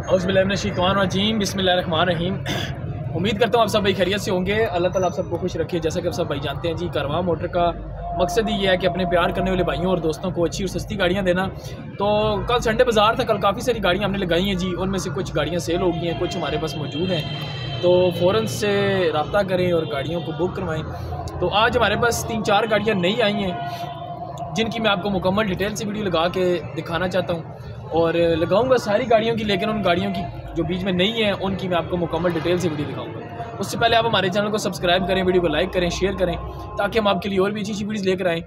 औज़ुबिल्लाहिमिनश्शैतानिर्रजीम बिस्मिल्लाहिर्रहमानिर्रहीम। उम्मीद करता हूँ आप सब भाई खैरियत से होंगे। अल्लाह ताला आप सबको खुश रखे। जैसा कि आप सब भाई जानते हैं जी, कारवां मोटर का मकसद ही ये है कि अपने प्यार करने वाले भाइयों और दोस्तों को अच्छी और सस्ती गाड़ियाँ देना। तो कल संडे बाज़ार था, कल काफ़ी सारी गाड़ियाँ हमने लगाई हैं जी। उनमें से कुछ गाड़ियाँ सेल हो गई हैं, कुछ हमारे पास मौजूद हैं। तो फ़ौरन से रब्ता करें और गाड़ियों को बुक करवाएँ। तो आज हमारे पास 3-4 गाड़ियाँ नई आई हैं जिनकी मैं आपको मुकम्मल डिटेल से वीडियो लगा के दिखाना चाहता हूँ और लगाऊंगा सारी गाड़ियों की, लेकिन उन गाड़ियों की जो बीच में नहीं है उनकी मैं आपको मुकम्मल डिटेल से वीडियो दिखाऊंगा। उससे पहले आप हमारे चैनल को सब्सक्राइब करें, वीडियो को लाइक करें, शेयर करें ताकि हम आपके लिए और भी अच्छी वीडियोज़ लेकर आएँ।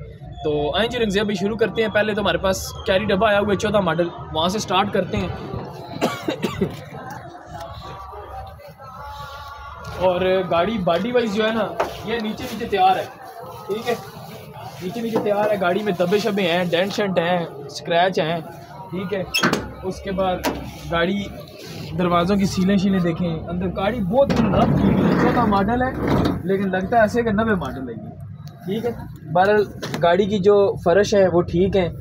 तो आएँ जी रंगज़ेब भाई, शुरू करते हैं। पहले तो हमारे पास कैरी डब्बा आया हुआ है 14 मॉडल, वहाँ से स्टार्ट करते हैं। और गाड़ी बॉडी वाइज जो है ना, ये नीचे तैयार है, ठीक है, नीचे तैयार है। गाड़ी में दबे शबे हैं, डेंट शेंट हैं, स्क्रैच हैं, ठीक है। उसके बाद गाड़ी दरवाज़ों की सीलें देखें, अंदर गाड़ी बहुत रफ की हुई है। 14 मॉडल है लेकिन लगता है ऐसे कि 90 मॉडल है ये, ठीक है। बहरहाल गाड़ी की जो फर्श है वो ठीक है,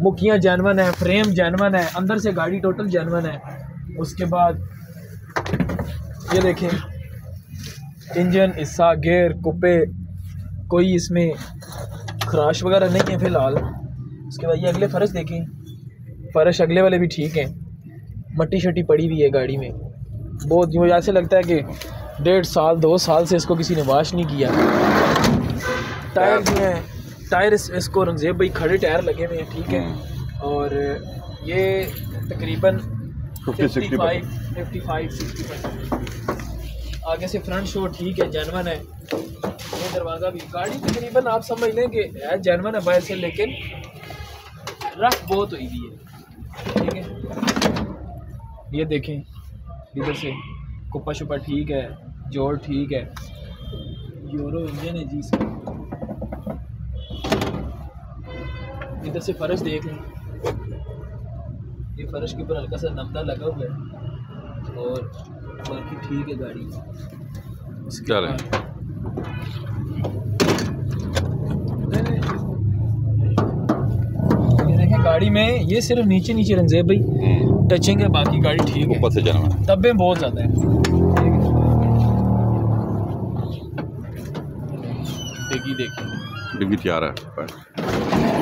मुखियाँ जानवन है, फ्रेम जानवन है, अंदर से गाड़ी टोटल जानवन है। उसके बाद ये देखें, इंजन हिस्सा, गेयर, कुप्पे, कोई इसमें खराश वगैरह नहीं है फ़िलहाल। उसके बाद ये अगले फ़र्श देखें, फ़र्श अगले वाले भी ठीक हैं, मट्टी शट्टी पड़ी हुई है गाड़ी में बहुत। मुझे ऐसे लगता है कि 1.5 साल 2 साल से इसको किसी ने वाश नहीं किया। टायर जो हैं, टायर इसको रंगज़ेब भाई खड़े टायर लगे हुए हैं, ठीक है। और ये तकरीबन 55-60%। आगे से फ्रंट शो ठीक है, जेनवन है। ये दरवाज़ा भी, गाड़ी तकरीबन आप समझ लें कि है जेनवन है बाहर से, लेकिन रफ बहुत हुई हुई है, ठीक है। ये देखें, इधर से कुप्पा शुप्पा ठीक है, जोड़ ठीक है, यूरो इंजन है जी इसका। इधर से फर्श देख लें, ये फर्श के ऊपर हल्का सा नमदा लगा हुआ है और बाकी ठीक है गाड़ी। क्या है ये देखें, गाड़ी में ये सिर्फ नीचे रंगज़ेब भाई टचिंग है, बाकी गाड़ी ठीक है। ऊपर से जाना है, तब्बे बहुत ज़्यादा है, डिग्गी देखिए, डिग्गी तैयार है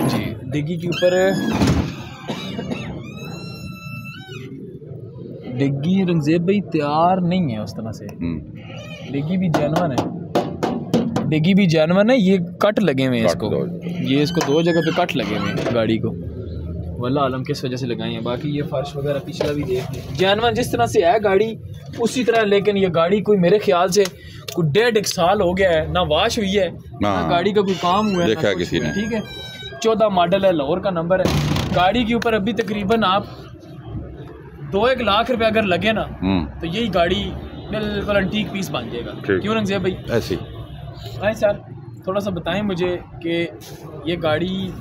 जी। डिग्गी के ऊपर डिग्गी रंगज़ेब भाई तैयार नहीं है उस तरह से। डिग्गी भी जानवन है, ये कट लगे हुए हैं इसको, ये इसको 2 जगह पे कट लगे हुए हैं गाड़ी को, वल्लाह आलम किस वजह से लगाई हैं। बाकी ये फर्श वगैरह पिछला भी देख लें, जानवन जिस तरह से है गाड़ी उसी तरह। लेकिन ये गाड़ी कोई मेरे ख्याल से कोई 1.5 साल हो गया है, ना वाश हुई है ना गाड़ी का कोई काम हुआ है, देखा किसी ने, ठीक है। 14 मॉडल है, लाहौर का नंबर है। गाड़ी के ऊपर अभी तकरीबन आप 2-1 लाख रुपए अगर लगे ना तो यही गाड़ी बिल्कुल एंटीक पीस बन जाएगा। क्यों रंगज़ेब भाई? ऐसी हाँ सर, थोड़ा सा बताएं मुझे कि ये गाड़ी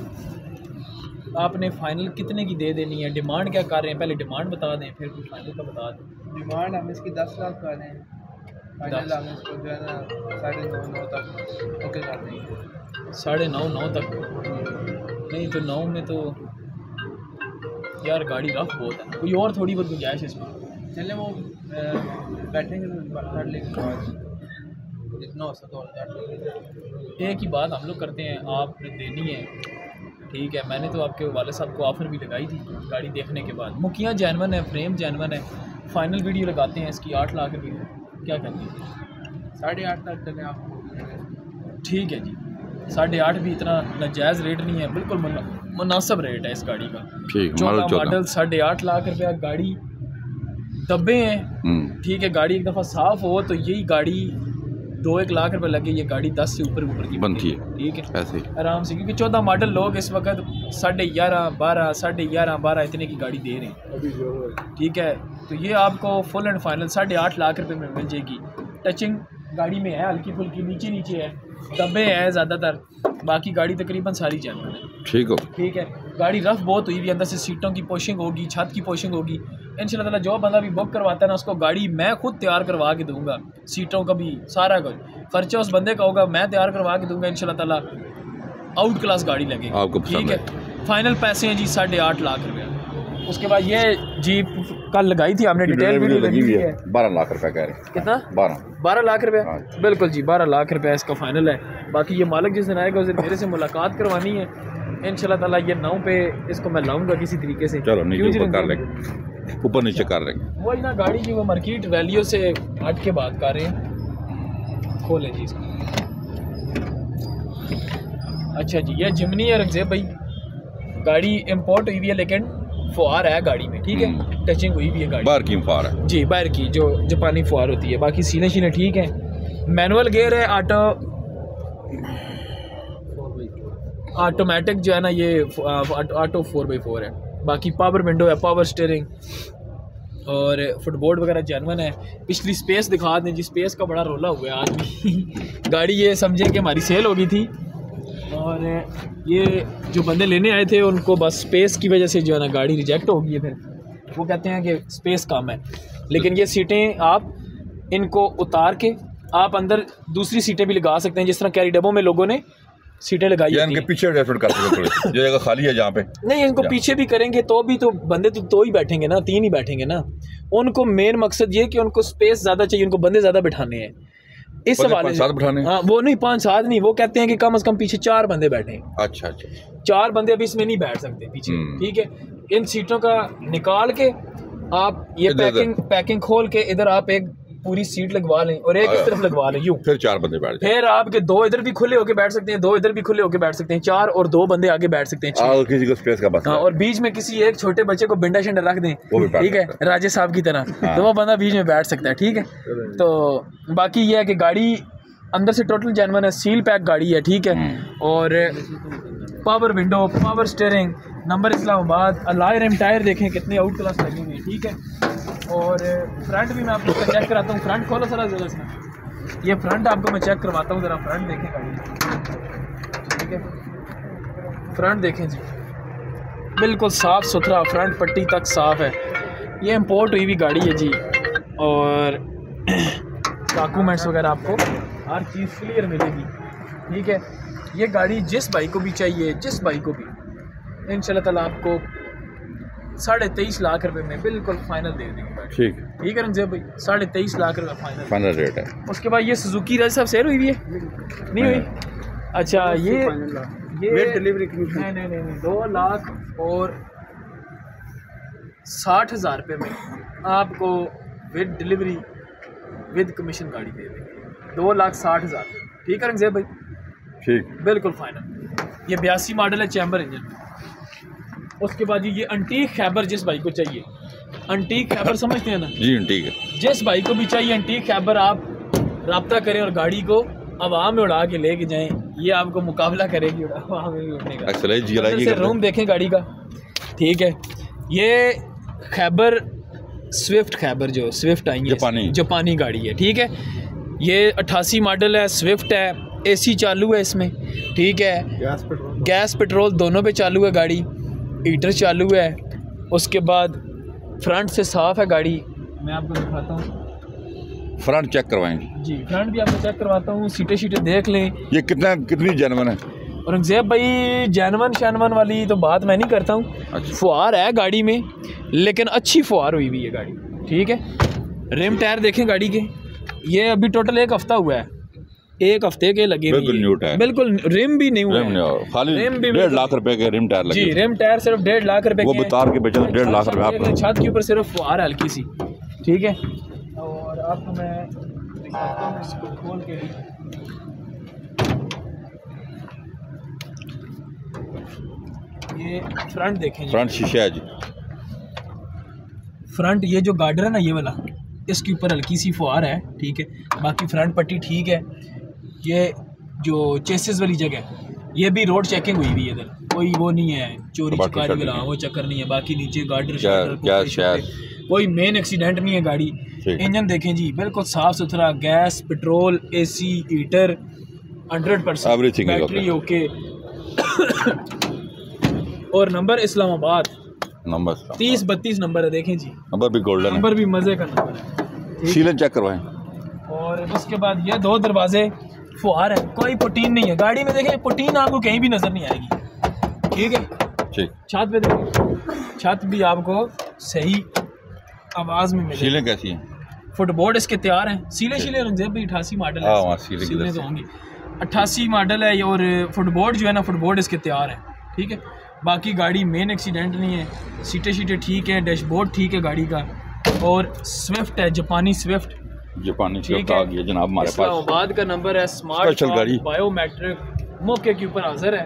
आपने फाइनल कितने की दे देनी है, डिमांड क्या कर रहे हैं? पहले डिमांड बता दें, फिर कुछ फाइनल का बता दें। डिमांड हम इसकी 10 लाख कर रहे हैं, फाइनल हम इसको जो है ना 9.5 तक ओके कर देंगे। 9.5 तक? नहीं तो 9 में तो यार गाड़ी रफ बहुत है, कोई और थोड़ी बहुत गुंजाइश इसमें। चले वो बैठेंगे तो कर लेंगे, जितना हो सके और कर लेंगे। एक ही बात हम लोग करते हैं, आपने देनी है, ठीक है। मैंने तो आपके वाले साहब को ऑफ़र भी लगाई थी गाड़ी देखने के बाद। मुखियाँ जानवन है, फ्रेम जानवन है। फाइनल वीडियो लगाते हैं इसकी 8 लाख रुपये, क्या कहते हैं? 8.5 तक चले आप, ठीक है जी। 8.5 भी इतना नाजायज़ रेट नहीं है, बिल्कुल मुनासिब रेट है इस गाड़ी का। 14 मॉडल 8.5 लाख रुपया गाड़ी, दब्बे हैं, ठीक है। गाड़ी एक दफ़ा साफ़ हो तो यही गाड़ी 2-1 लाख रुपए लगे, ये गाड़ी 10 से ऊपर की बनती है, ठीक है, ऐसे आराम से। क्योंकि 14 मॉडल लोग इस वक्त 11.5, 12, 11.5 इतने की गाड़ी दे रहे हैं, ठीक है। तो ये आपको फुल एंड फाइनल 8.5 लाख रुपए में मिल जाएगी। टचिंग गाड़ी में है, हल्की फुल्की नीचे है, दब्बे हैं ज़्यादातर, बाकी गाड़ी तकरीबन सारी जानवर है, ठीक है। गाड़ी रफ बहुत हुई भी, अंदर से सीटों की पोशिंग होगी, छत की पोशिंग होगी। इंशाल्लाह ताला जो बंदा भी बुक करवाता है ना, उसको गाड़ी मैं खुद तैयार करवा के दूंगा, सीटों का भी सारा कुछ खर्चा उस बंदे का होगा, मैं तैयार करवा के दूंगा। इंशाल्लाह ताला आउट क्लास गाड़ी लगेगी आपको, ठीक है। फाइनल पैसे हैं जी 8.5 लाख रुपया, उसके बाद ये जीप कल लगाई थी हमने, डिटेल वीडियो लगी हुई है। 12 लाख रुपए कह रहे हैं। कितना? 12 लाख रुपए। बिल्कुल जी 12 लाख रुपए इसका फाइनल है। बाकी ये मालिक जिस दिन आएगा उस दिन मेरे से मुलाकात करवानी है इंशाल्लाह ताला। ये 9 पे इसको मैं लाऊंगा किसी तरीके से। चलो नीचे ऊपर कर लेंगे, ऊपर नीचे कर लेंगे। वही ना गाड़ी की वो मार्केट वैल्यू से हट के बात कर रहे हैं। खोलें जी इसको। अच्छा जी ये जिमनी है रंगज़ेब भाई, गाड़ी इंपोर्ट हुई हुई है लेकिन फुआर है गाड़ी में, ठीक है, टचिंग हुई हुई है गाड़ी। बाहर की फुआर है जी, बाहर की जो जापानी फुआर होती है। बाकी सीने शीने ठीक है। मैनुअल गेयर है, ऑटोमेटिक जो है ना ये ऑटो 4x4 है। बाकी पावर विंडो है, पावर स्टीयरिंग और फुटबोर्ड वगैरह जेन्युइन है। पिछली स्पेस दिखा दें जी, स्पेस का बड़ा रोला हुआ है आज भी गाड़ी ये समझे कि हमारी सेल हो गई थी और ये जो बंदे लेने आए थे उनको बस स्पेस की वजह से जो है ना गाड़ी रिजेक्ट हो गई है। फिर वो कहते हैं कि स्पेस कम है, लेकिन ये सीटें आप इनको उतार के आप अंदर दूसरी सीटें भी लगा सकते हैं, जिस तरह कैरी डब्बों में लोगों ने सीटें लगाई हैं। इनके पीछे एडजस्टमेंट कर सकते हैं, जो जगह खाली है जहाँ पे नहीं, इनको पीछे भी करेंगे तो भी तो बंदे तो ही बैठेंगे ना, 3 ही बैठेंगे ना। उनको मेन मकसद ये कि उनको स्पेस ज़्यादा चाहिए, उनको बंदे ज़्यादा बिठाने हैं इस हवाले से। हाँ वो नहीं 5-7 नहीं, वो कहते हैं कि कम से कम पीछे 4 बंदे बैठे। अच्छा 4 बंदे अभी इसमें नहीं बैठ सकते पीछे, ठीक है। इन सीटों का निकाल के आप ये पैकिंग खोल के इधर आप एक पूरी सीट लगवा लें और एक इस तरफ लगवा लें, यूं फिर 4 बंदे बैठ जाए। फिर आपके 2 इधर भी खुले होके बैठ सकते हैं, 2 इधर भी खुले होके बैठ सकते हैं, 4 और 2 बंदे आगे बैठ सकते हैं। किसी को स्पेस का बस। हाँ, और बीच में किसी एक छोटे बच्चे को बिंडा शिंडा रख दें, ठीक है, राजे साहब की तरह, तो वो बंदा बीच में बैठ सकता है, ठीक है। तो बाकी ये है कि गाड़ी अंदर से टोटल जेन्युइन है, सील पैक गाड़ी है, ठीक है। और power window, power steering, number Islamabad, alloy rim tyre देखें कितने आउट क्लास लगे हुए हैं, ठीक है। और फ्रंट भी मैं आपको चेक कराता हूँ। फ्रंट खोलो सारा जगह से, ये फ्रंट आपको मैं चेक करवाता हूँ, ज़रा फ्रंट देखें गाड़ी, ठीक है। फ्रंट देखें जी, बिल्कुल साफ़ सुथरा, फ्रंट पट्टी तक साफ़ है। ये इंपोर्ट हुई हुई गाड़ी है जी, और डॉक्यूमेंट्स वगैरह आपको हर चीज़ क्लियर मिलेगी, ठीक है। ये गाड़ी जिस भाई को भी चाहिए, जिस भाई को भी, इंशाल्लाह ताला आपको 23.5 लाख रुपए में बिल्कुल फाइनल दे देंगे गाड़ी, ठीक है रंगज़ेब भाई। 23.5 लाख रुपए फाइनल रेट है। उसके बाद ये सुजुकी राज साहब सेल हुई है, नहीं हुई? अच्छा ये डिलीवरी नहीं 2 लाख और 60,000 रुपये में आपको विद डिलीवरी विद कमीशन गाड़ी दे देंगे, 2,60,000, ठीक है रंगज़ेब भाई, ठीक, बिल्कुल फाइनल। ये 82 मॉडल है, चैम्बर इंजन। उसके बाद ये अंटीक खैबर जिस भाई को चाहिए, अंटीक खैबर समझते हैं ना जी, अंटीक है, जिस भाई को भी चाहिए अंटीक खैबर, आप रब्ता करें और गाड़ी को हवा में उड़ा के लेके जाएं, ये आपको मुकाबला करेगी हवा में उड़ने का। से रूम देखें गाड़ी का, ठीक है। ये खैबर स्विफ्ट, खैबर जो स्विफ्ट आई है जापानी गाड़ी है, ठीक है। ये 88 मॉडल है, स्विफ्ट है, AC चालू है इसमें, ठीक है, गैस पेट्रोल दोनों पे चालू है गाड़ी, हीटर चालू है। उसके बाद फ्रंट से साफ़ है गाड़ी, मैं आपको दिखाता हूँ, फ्रंट चेक करवाएंगे जी, फ्रंट भी आपको चेक करवाता हूँ, सीटें देख लें। ये कितनी जेन्युइन है रंगज़ेब भाई? जेन्युइन वाली तो बात मैं नहीं करता हूँ। अच्छा। फुआर है गाड़ी में, लेकिन अच्छी फुआर हुई हुई है गाड़ी, ठीक है। रिम टायर देखें गाड़ी के, ये अभी टोटल 1 हफ्ता हुआ है, 1 हफ्ते के लगे, बिल्कुल रिम भी नहीं हुआ, खाली 1.5 लाख रुपए के रिम टायर लगे जी। रिम टायर सिर्फ 1.5 लाख रुपए के, वो बता के बेचे 1.5 लाख रुपए आपको। छत के ऊपर सिर्फ फुआर हल्की सी, ठीक है। और आपको मैं दिखाता हूँ इसको खोल के भी, ये फ्रंट देखें, फ्रंट शीशा है जी। फ्रंट ये जो गार्डर है ना, ये वाला, इसके ऊपर हल्की सी फुआर है, ठीक है। बाकी फ्रंट पट्टी ठीक है। ये जो चेसिस वाली जगह, ये भी रोड चेकिंग हुई हुई है, इधर कोई वो नहीं है चोरी चकारी वाला, वो चक्कर नहीं है। बाकी नीचे गार्डर कोई मेन एक्सीडेंट नहीं है गाड़ी। इंजन देखें जी, बिल्कुल साफ़ सुथरा, gas petrol AC heater 100%, battery okay. और नंबर इस्लामाबाद, नंबर 30-32 नंबर है, देखें जी, नंबर भी गोल्डन, नंबर भी मज़े का नंबर है, सीलन चेक करवाएं। और उसके बाद ये 2 दरवाजे फुआर है, कोई पुटीन नहीं है गाड़ी में, देखें पुटीन आपको कहीं भी नज़र नहीं आएगी, ठीक है। ठीक। छत पे देखिए, छत भी आपको सही आवाज़ में मिलेगी। सीलें कैसी हैं? फुटबोर्ड इसके तैयार हैं। सीले रंगजेब भी 88 मॉडल हाँ, है। वहाँ सीले सीले तो होंगी 88 मॉडल है। और फुटबोर्ड जो है ना, फुटबोर्ड इसके तैयार है। ठीक है, बाकी गाड़ी मेन एक्सीडेंट नहीं है, सीटें ठीक है, डैशबोर्ड ठीक है गाड़ी का। और स्विफ्ट है, जापानी स्विफ्ट। जापानी स्विफ्ट आ गया जनाब हमारे पास। इस्लामाबाद का नंबर है, स्मार्ट स्पेशल गाड़ी, बायोमेट्रिक, मौके के ऊपर हाजिर है।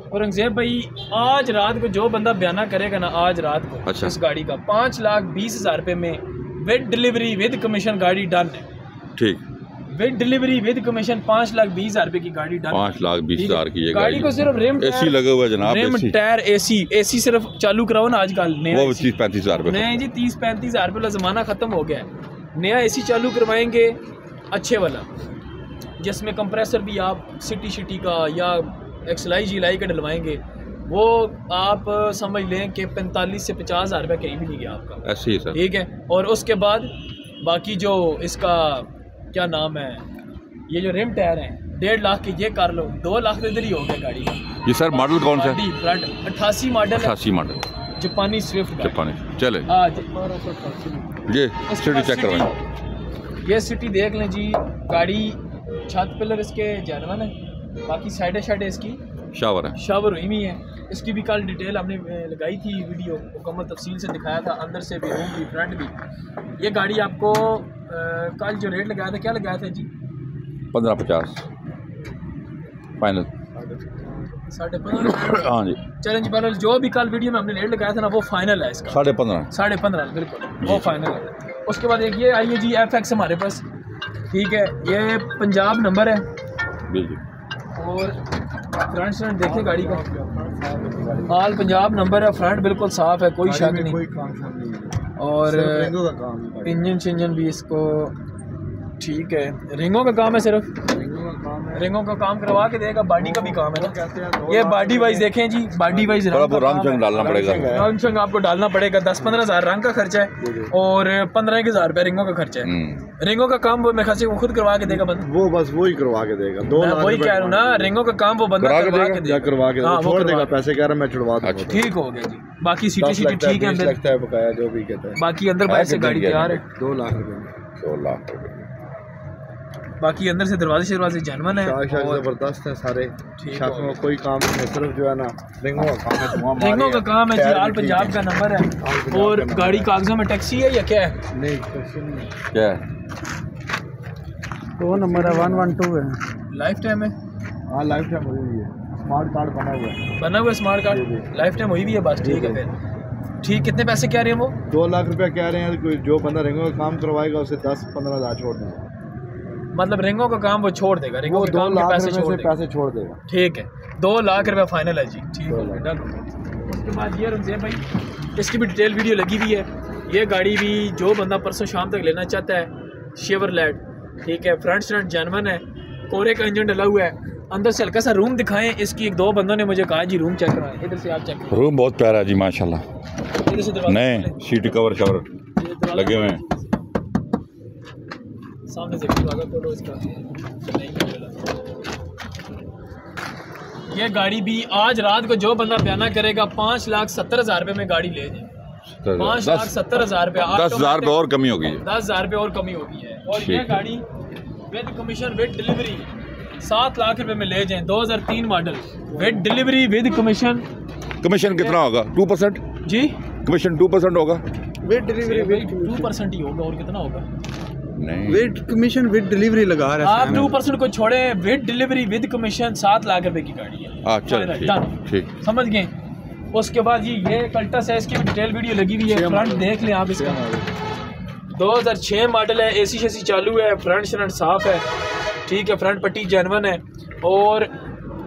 और रंगजेब भाई आज रात को जो बंदा बयाना करेगा ना, आज रात को अच्छा। इस गाड़ी का 5,20,000 रुपये में विद डिलीवरी विद कमीशन गाड़ी डन है। ठीक, विद डिलीवरी विद कमीशन 5,20,000 रुपये की गाड़ी डन। 5,20,000 की ये गाड़ी को सिर्फ रिम एसी लगा हुआ है जनाब, रिम एसी टायर एसी सिर्फ चालू कराओ ना आजकल नया। वो 30-35,000 रुपये। नहीं जी, 30-35,000 रुपये वाला ज़माना ख़त्म हो गया है। नया एसी चालू करवाएंगे अच्छे वाला, जिसमें कंप्रेसर भी आप सिटी का या एक्सलाई जीलाई का डलवाएंगे, वो आप समझ लें कि 45 से 50,000 रुपये कहीं भी नहीं गया आपका। ऐसे ही सर। ठीक है, और उसके बाद बाकी जो इसका क्या नाम है, ये जो रिम टायर हैं 1.5 लाख के ये कर लो, 2 लाख तो इधर ही हो गया गाड़ी का। ये सर मॉडल कौन सा है? फ्रंट 88 मॉडल, 88 मॉडल जापानी स्विफ्ट। जापानी। चले ये सिटी चेक करवाएं। ये सिटी देख लें जी, गाड़ी छत पिलर इसके जेन्युइन है, बाकी साइडें इसकी शावर है, शावर हुई हुई है। इसकी भी कल डिटेल हमने लगाई थी, वीडियो मुकम्मल तफसील से दिखाया था, अंदर से भी रूम भी फ्रंट भी। ये गाड़ी आपको कल जो रेट लगाया था, क्या लगाया था जी? 1550 फाइनल। 15.5। हाँ जी, चलें जी, बहरहाल जो भी कल वीडियो में हमने रेट लगाया था ना, वो फाइनल है इसका। 15.5 15.5 बिल्कुल वो फाइनल है। उसके बाद एक ये आई है जी FX हमारे पास। ठीक है, ये पंजाब नंबर है बिल्कुल। और फ्रंट स्टैंड देखें गाड़ी का, ऑल पंजाब नंबर है, फ्रंट बिल्कुल साफ़ है, कोई शक नहीं। और इंजन शिंजन भी इसको ठीक है, रिंगों का काम है, सिर्फ रिंगों का काम करवा के देगा। बॉडी का भी काम है ना, ये बॉडी वाइज देखें जी, बॉडी वाइज रंग शंग डालना पड़ेगा, रंग शंग आपको डालना पड़ेगा। 10-15 हज़ार रंग का खर्चा है और 15,000 रुपये रिंगों का खर्चा है। रिंगों का काम वो मैं खासी वो खुद करवा के देगा बंदा, वो बस वही करवा के देगा। 2 लाख वही कह रहा हूँ ना, रिंगों का काम वो बंदा करवा के देगा, छोड़ देगा, पैसे कह रहा मैं छुड़वा दूंगा। ठीक हो गया जी। बाकी सीटी ठीक है, अंदर लगता है बकाया जो भी कहता है। बाकी अंदर बाहर से गाड़ी तैयार है। 2 लाख रुपए 2 लाख रुपये। बाकी अंदर से दरवाजे जेन्युइन है और जबरदस्त है सारे। शाख में कोई काम नहीं है, सिर्फ जो है ना रिंगों का काम है। रिंगों का काम है जी, आल पंजाब का नंबर है। और गाड़ी कागजों में टैक्सी है या क्या है? नहीं क्या है? 2 नंबर है, 112 है, लाइफ टाइम है। हाँ लाइफ टाइम हुई है, स्मार्ट कार्ड बना हुआ है स्मार्ट कार्ड लाइफ टाइम हुई भी है, बस ठीक है। फिर ठीक, कितने पैसे कह रहे हैं वो? 2 लाख रुपया कह रहे हैं। कोई जो बंदा रिंगों का काम करवाएगा उसे 10-15 हज़ार छोड़ देगा। मतलब रिंगों का काम वो छोड़ देगा, रिंगों के काम के पैसे छोड़ देगा। ठीक है, 2 लाख रुपया फाइनल है जी। ठीक है, डन। उसके बाद ये रंगजेब भाई, इसकी भी डिटेल वीडियो लगी हुई है। ये गाड़ी भी जो बंदा परसों शाम तक लेना चाहता है, शेवरलेट। ठीक है, फ्रंट स्टैंड जेन्युइन है, कोरे का इंजन डला हुआ है। अंदर से हल्का सा रूम दिखाएं इसकी। 1-2 बंदों ने मुझे कहा जी रूम चेक कराएं, इधर से आप चेक करें। रूम बहुत प्यारा है जी माशाल्लाह, इधर से दरवाजा नए सीट कवर शावर लगे हुए हैं। सामने से दरवाजा खोलो इसका। ये गाड़ी भी आज रात को जो बंदा बयाना करेगा 5,70,000 रुपये में गाड़ी ले जाए। 5,70,000 रुपये, 10,000 रुपये और कमी होगी, 10,000 रुपये और कमी होगी है। और ये गाड़ी with commission with delivery 7 lakh रुपए में ले जाएं। 2003 model with delivery with commission. Commission कितना होगा? 2% जी, कमीशन 2% होगा। विद डिलीवरी 2% ही होगा, और कितना होगा? नहीं, विद कमीशन विद डिलीवरी लगा रहा है आप 2% को छोड़े, with delivery with commission 7 lakh रुपए की गाड़ी है। चल ठीक, समझ गए। उसके बाद ये कल्टस है, इसकी भी डिटेल वीडियो लगी हुई है, फ्रंट देख लें आप इसका। 2006 मॉडल है, एसी शेसी चालू है, फ्रंट शरंट साफ है। ठीक है, फ्रंट पट्टी जेन्युइन है। और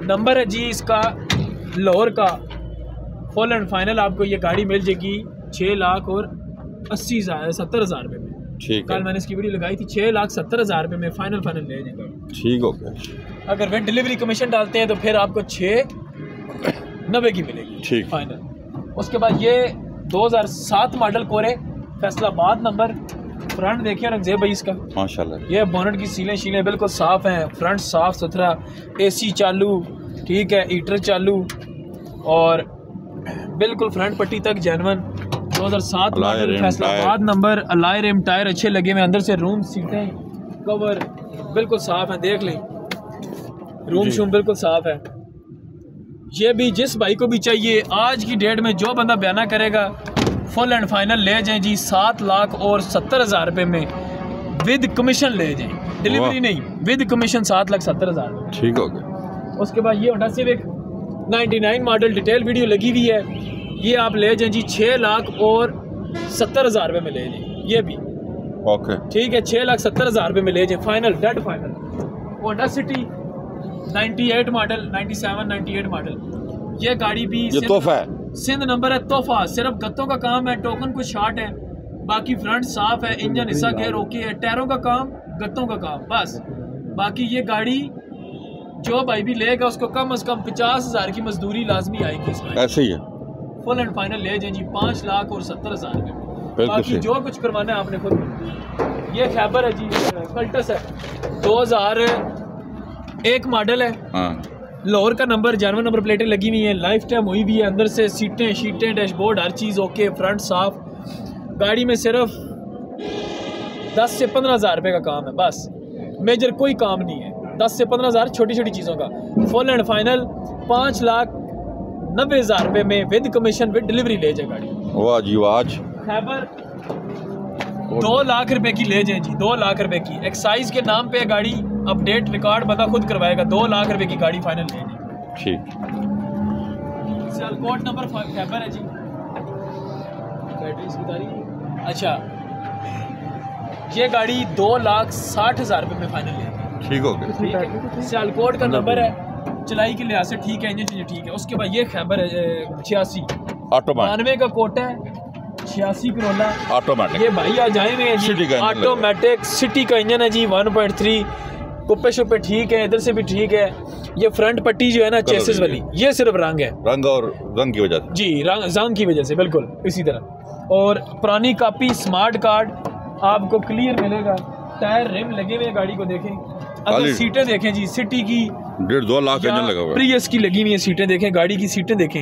नंबर है जी इसका लाहौर का। फुल एंड फाइनल आपको ये गाड़ी मिल जाएगी 6,80,000-70,000 रुपये में। ठीक, कल मैंने इसकी वीडियो लगाई थी। 6,70,000 रुपये में फाइनल ले जाएगा। ठीक हो गया। अगर विद डिलीवरी कमीशन डालते हैं तो फिर आपको 6,90 की मिलेगी ठीक फाइनल। उसके बाद ये 2007 मॉडल कोरे, फैसलाबाद नंबर। फ्रंट देखिए रंगजेब भाई इसका माशाल्लाह। ये बोनट की सीलें बिल्कुल साफ़ हैं, फ्रंट साफ़ सुथरा, एसी चालू। ठीक है, हीटर चालू। और बिल्कुल फ्रंट पट्टी तक जेनवन 2007 मॉडल फैसलाबाद नंबर, अलाय रिम टायर अच्छे लगे हुए, अंदर से रूम सीटें कवर बिल्कुल साफ है, देख लें रूम शूम बिल्कुल साफ है। ये भी जिस भाई को भी चाहिए आज की डेट में जो बंदा बयाना करेगा फुल एंड फाइनल ले जाएं जी 7,70,000 रुपये में विद कमीशन ले जाएं, डिलीवरी नहीं, विद कमीशन 7,70,000। ठीक हो गया। उसके बाद ये Honda civic 99 model detail video लगी हुई है, ये आप ले जाएं जी 6,70,000 रुपये में ले जाएं, ये भी ओके ठीक है 6,70,000 रुपये में ले जाएं, final dead final. Honda city 98 model 97 98 model, ये गाड़ी भी ये तोहफा है, सिंध नंबर है, तोहफा, सिर्फ गत्तों का काम है, टोकन कुछ शार्ट है, बाकी फ्रंट साफ है, इंजन हिस्सा गेयर ओके है, टायरों का काम, गत्तों का काम बस। बाकी ये गाड़ी जो भाई भी लेगा उसको कम से कम 50,000 की मजदूरी लाजमी आएगी इसमें। ऐसे ही है। फुल एंड फाइनल ले जाए जी 5,70,000 रुपये। बाकी सही। जो कुछ करवाना है आपने खुद करना। ये खैबर है जी, कल्टस है 2001 मॉडल है, हाँ लाहौर का नंबर, जानवर नंबर प्लेटें लगी हुई हैं, लाइफ टाइम हुई भी है, अंदर से सीटें शीटें डैशबोर्ड हर चीज़ ओके, फ्रंट साफ। गाड़ी में सिर्फ 10 से 15,000 रुपये का काम है बस, मेजर कोई काम नहीं है, 10 से 15,000 छोटी छोटी चीज़ों का। फुल एंड फाइनल 5,90,000 रुपये में विद कमीशन विद डिलीवरी ले जाए गाड़ी। वाह जी वाह। खैबर 2 लाख रुपए की ले जाए जी, 2 लाख रुपए की, एक्साइज के नाम पे गाड़ी, अपडेट रिकॉर्ड बंदा खुद करवाएगा, 2 लाख रुपए की गाड़ी फाइनल ले जाए। ठीक। कोड नंबर खैबर है जी, बैटरी इसकी तारीख, अच्छा ये गाड़ी 2,60,000 रुपए में फाइनल ले जाए। ठीक हो गया। सियालकोट का नंबर है, चलाई के लिहाज से ठीक है, इंजन ठीक है। उसके बाद ये खैबर है 86 ऑटोमेटिक 92 का कोट है, 86 करोला ऑटोमेटिक, ये भाई आ जाएंगे सिटी का इंजन ऑटोमेटिक सिटी का इंजन है जी 1.3, कुप्पे शुप्पे ठीक है, इधर से भी ठीक है। ये फ्रंट पट्टी जो है ना चेसिस वाली, ये सिर्फ रंग है, रंग और रंग की वजह से जी, रंग की वजह से बिल्कुल इसी तरह। और पुरानी कॉपी स्मार्ट कार्ड आपको क्लियर मिलेगा, टायर रिम लगे हुए गाड़ी को देखें, अगर सीटें देखें जी सिटी की 1.5-2 लाख इंजन लगा हुआ है, प्रियस की लगी हुई है सीटें देखें, गाड़ी की सीटें देखें।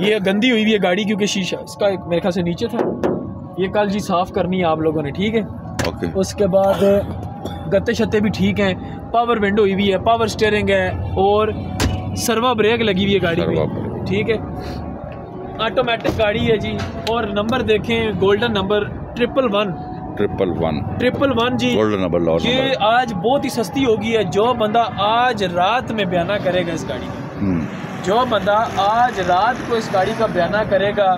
ये गंदी हुई हुई है गाड़ी क्योंकि शीशा इसका मेरे ख्याल से नीचे था, ये कल जी साफ करनी है आप लोगों ने, ठीक है। ओके। उसके बाद गत्ते शत्ते भी ठीक हैं, पावर विंडो हुई हुई है, पावर स्टीयरिंग है और सर्वा ब्रेक लगी हुई है गाड़ी में, ठीक है। ऑटोमेटिक गाड़ी है जी, और नंबर देखें गोल्डन नंबर 111 जी, गोल्डन नंबर। ये आज बहुत ही सस्ती होगी है, जो बंदा आज रात में बयाना करेगा इस गाड़ी में, जो बंदा आज रात को इस गाड़ी का बयाना करेगा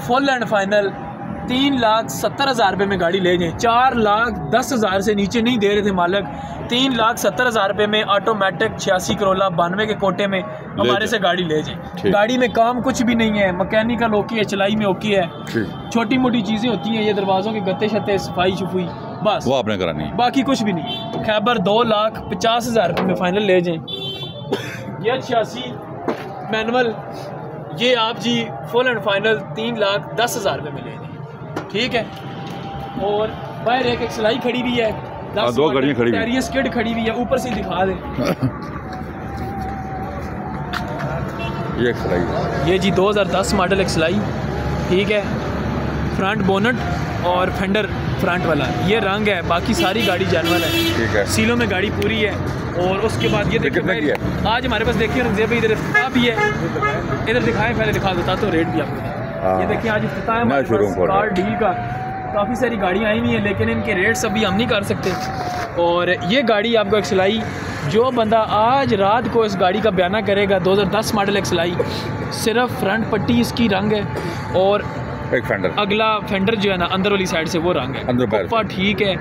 फुल एंड फाइनल 3,70,000 रुपये में गाड़ी ले जाएं। 4,10,000 से नीचे नहीं दे रहे थे मालिक, 3,70,000 रुपये में ऑटोमेटिक 86 करोला 92 के कोटे में हमारे से गाड़ी ले जाएं। गाड़ी में काम कुछ भी नहीं है, मैकेनिकल ओके है, चलाई में ओके है, छोटी मोटी चीज़ें होती हैं, ये दरवाज़ों के गत्ते शत्ते सफाई शुफाई बस, वो आपने करानी है, बाकी कुछ भी नहीं। खैबर 2,50,000 रुपये में फाइनल ले जाएं। ये 86 मैनुअल, ये आप जी फुल एंड फाइनल 3,10,000 रुपये में ले जाएं, ठीक है। और बाहर एक सिलाई खड़ी भी है, 2 गाड़ियाँ खड़ी हुई है, स्किड खड़ी हुई है, ऊपर से दिखा दे ये सिलाई, ये जी 2010 मॉडल एक सिलाई, ठीक है। फ्रंट बोनट और फेंडर फ्रंट वाला ये रंग है, बाकी सारी गाड़ी जानवर है, ठीक है। सीलों में गाड़ी पूरी है। और उसके बाद ये देखिए आज हमारे पास देखिए रंगजेब भाई इधर इफ्तिताह भी है, इधर दिखाएं, पहले दिखा देता तो रेट भी आपको। ये देखिए आज इफ्तिताह है हमारे पास कार डील का, काफ़ी सारी गाड़ियाँ आई हुई हैं लेकिन इनके रेट्स अभी हम नहीं कर सकते। और ये गाड़ी आपको एक सिलाई, जो बंदा आज रात को इस गाड़ी का बयाना करेगा 2010 मॉडल एक सिलाई, सिर्फ फ्रंट पट्टी इसकी रंग है और एक फेंडर, अगला फेंडर जो है ना अंदर वाली साइड से वो रंग है, कुप्पा ठीक है,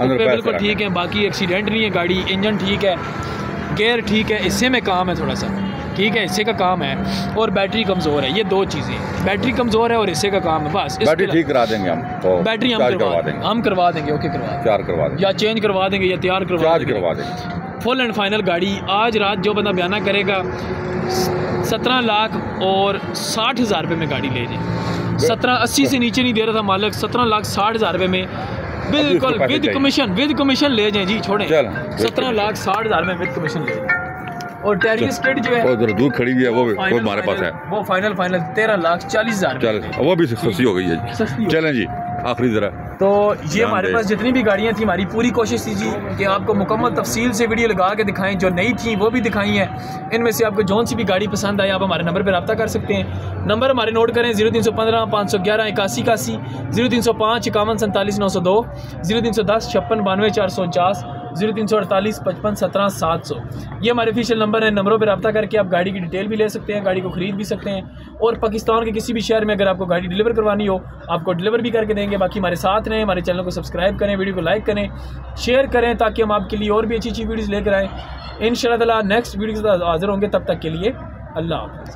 बिल्कुल ठीक है, बाकी एक्सीडेंट नहीं है गाड़ी, इंजन ठीक है, गेयर ठीक है, हिस्से में काम है थोड़ा सा, ठीक है, हिस्से का काम है, और बैटरी कमज़ोर है। ये 2 चीज़ें, बैटरी कमज़ोर है और हिस्से का काम है बस। बैटरी ठीक करा देंगे हम, तो बैटरी हम करवा देंगे, ओके करवा देंगे, या चेंज करवा देंगे या तैयार करवा देंगे। फुल एंड फाइनल गाड़ी आज रात जो बंदा बयाना करेगा 17,60,000 रुपये में गाड़ी ले जाए। 17,80 से नीचे नहीं दे रहा था मालिक, 17,60,000 रुपये में बिल्कुल विद कमीशन ले जाएं जी, छोड़ें 17,60,000 में विद कमीशन ले जाएं। और टेरियस किट जो है और उधर दूर खड़ी हुई है वो फाइनल हमारे पास है। वो फाइनल 13,40,000 चल वो भी सस्ती हो गई है सस्ती जी। हो चलें जी आखिरी ज़रा तो ये ध्यान हमारे दें। पास जितनी भी गाड़ियाँ थी हमारी पूरी कोशिश थी जी कि आपको मुकम्मल तफसील से वीडियो लगा के दिखाएं। जो नई थी वो भी दिखाई हैं। इनमें से आपको जौन सी भी गाड़ी पसंद आए आप हमारे नंबर पर रब्ता कर सकते हैं। नंबर हमारे नोट करें 0315 511 81 0305 51 47 902 0310 56 92 449 0348 55 17 700। ये हमारे ऑफिशियल नंबर है। नंबरों पर रब्ता करके आप गाड़ी की डिटेल भी ले सकते हैं, गाड़ी को ख़रीद भी सकते हैं। और पाकिस्तान के किसी भी शहर में अगर आपको गाड़ी डिलीवर करवानी हो आपको डिलीवर भी करके देंगे। बाकी हमारे साथ रहें, हमारे चैनल को सब्सक्राइब करें, वीडियो को लाइक करें, शेयर करें ताकि हम आपके लिए और भी अच्छी अच्छी वीडियोज़ लेकर आएँ। इंशाअल्लाह नेक्स्ट वीडियो के साथ हाज़िर होंगे। तब तक के लिए अल्लाह हाफ़िज़।